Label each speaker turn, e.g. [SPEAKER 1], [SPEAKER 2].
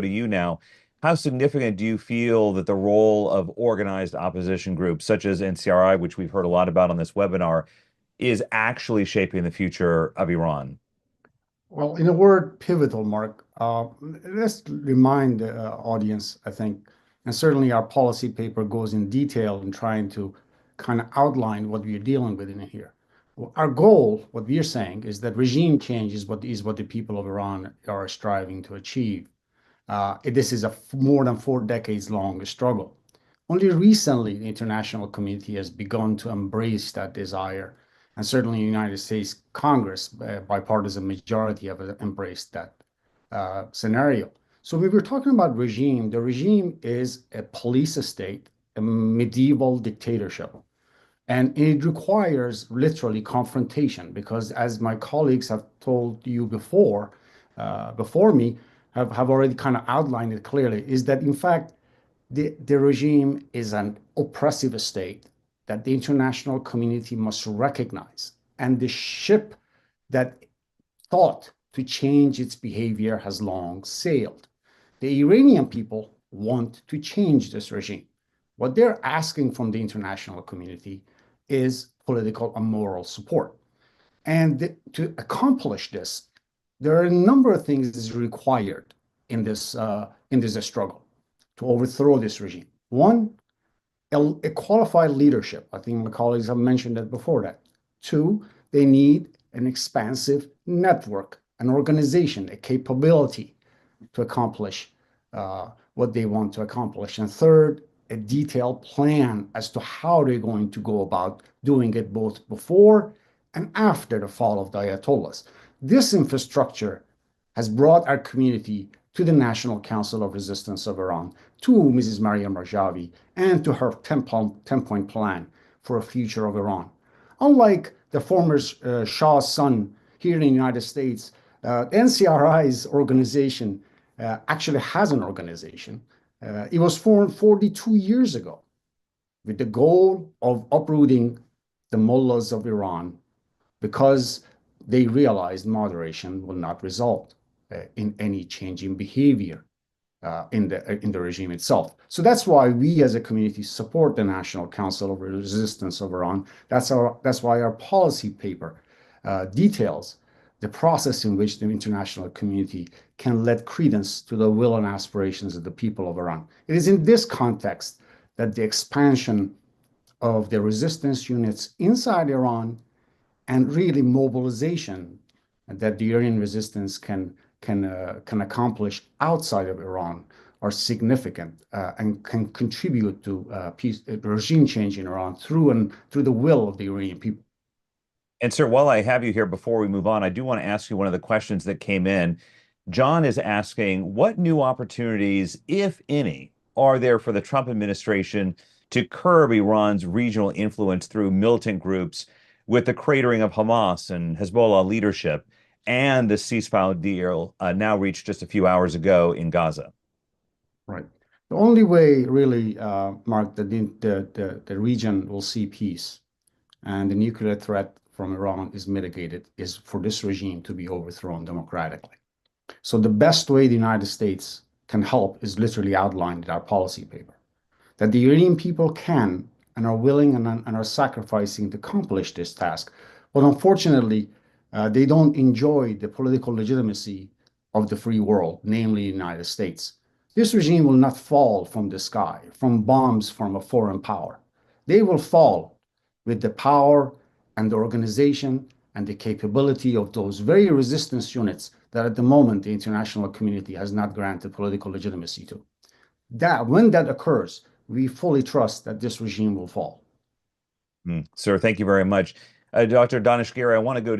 [SPEAKER 1] to you now. How significant do you feel that the role of organized opposition groups such as NCRI, which we've heard a lot about on this webinar, is actually shaping the future of Iran?
[SPEAKER 2] Well, in a word, pivotal, Mark, let's remind the audience, I think, and certainly our policy paper goes in detail in trying to kind of outline what we are dealing with in here. Well, our goal, what we are saying, is that regime change is what the people of Iran are striving to achieve. This is a more than 4 decades long struggle. Only recently, the international community has begun to embrace that desire. And certainly, the United States Congress, bipartisan majority, have embraced that scenario. So, we were talking about regime. The regime is a police state, a medieval dictatorship. And it requires literally confrontation because, as my colleagues have told you before me, have already kind of outlined it clearly, is that in fact, the regime is an oppressive state that the international community must recognize. And the ship that thought to change its behavior has long sailed. The Iranian people want to change this regime. What they're asking from the international community is political and moral support. And to accomplish this, there are a number of things that is required in this struggle to overthrow this regime. One, a qualified leadership. I think my colleagues have mentioned that before that. Two, they need an expansive network, an organization, a capability to accomplish what they want to accomplish. And third, a detailed plan as to how they're going to go about doing it both before and after the fall of the Ayatollahs. This infrastructure has brought our community to the National Council of Resistance of Iran, to Mrs. Maryam Rajavi, and to her 10-point plan for a future of Iran. Unlike the former Shah's son here in the United States, NCRI's organization actually has an organization. It was formed 42 years ago with the goal of uprooting the mullahs of Iran because they realized moderation will not result in any change in behavior in the regime itself. So that's why we as a community support the National Council of Resistance of Iran. That's why our policy paper details the process in which the international community can lend credence to the will and aspirations of the people of Iran. It is in this context that the expansion of the resistance units inside Iran and really mobilization that the Iranian resistance can accomplish outside of Iran are significant and can contribute to regime change in Iran through the will of the Iranian people.
[SPEAKER 1] And sir, while I have you here, before we move on, I do want to ask you one of the questions that came in. John is asking, what new opportunities, if any, are there for the Trump administration to curb Iran's regional influence through militant groups with the cratering of Hamas and Hezbollah leadership and the ceasefire deal now reached just a few hours ago in Gaza?
[SPEAKER 2] Right. The only way, really, Mark, that the region will see peace and the nuclear threat from Iran is mitigated is for this regime to be overthrown democratically. So the best way the United States can help is literally outlined in our policy paper, that the Iranian people can and are willing and are sacrificing to accomplish this task. But unfortunately, they don't enjoy the political legitimacy of the free world, namely the United States. This regime will not fall from the sky, from bombs from a foreign power. They will fall with the power and the organization and the capability of those very resistance units that at the moment the international community has not granted political legitimacy to. When that occurs, we fully trust that this regime will fall.
[SPEAKER 1] Sir, thank you very much. Dr. Daneshgiri, I want to go to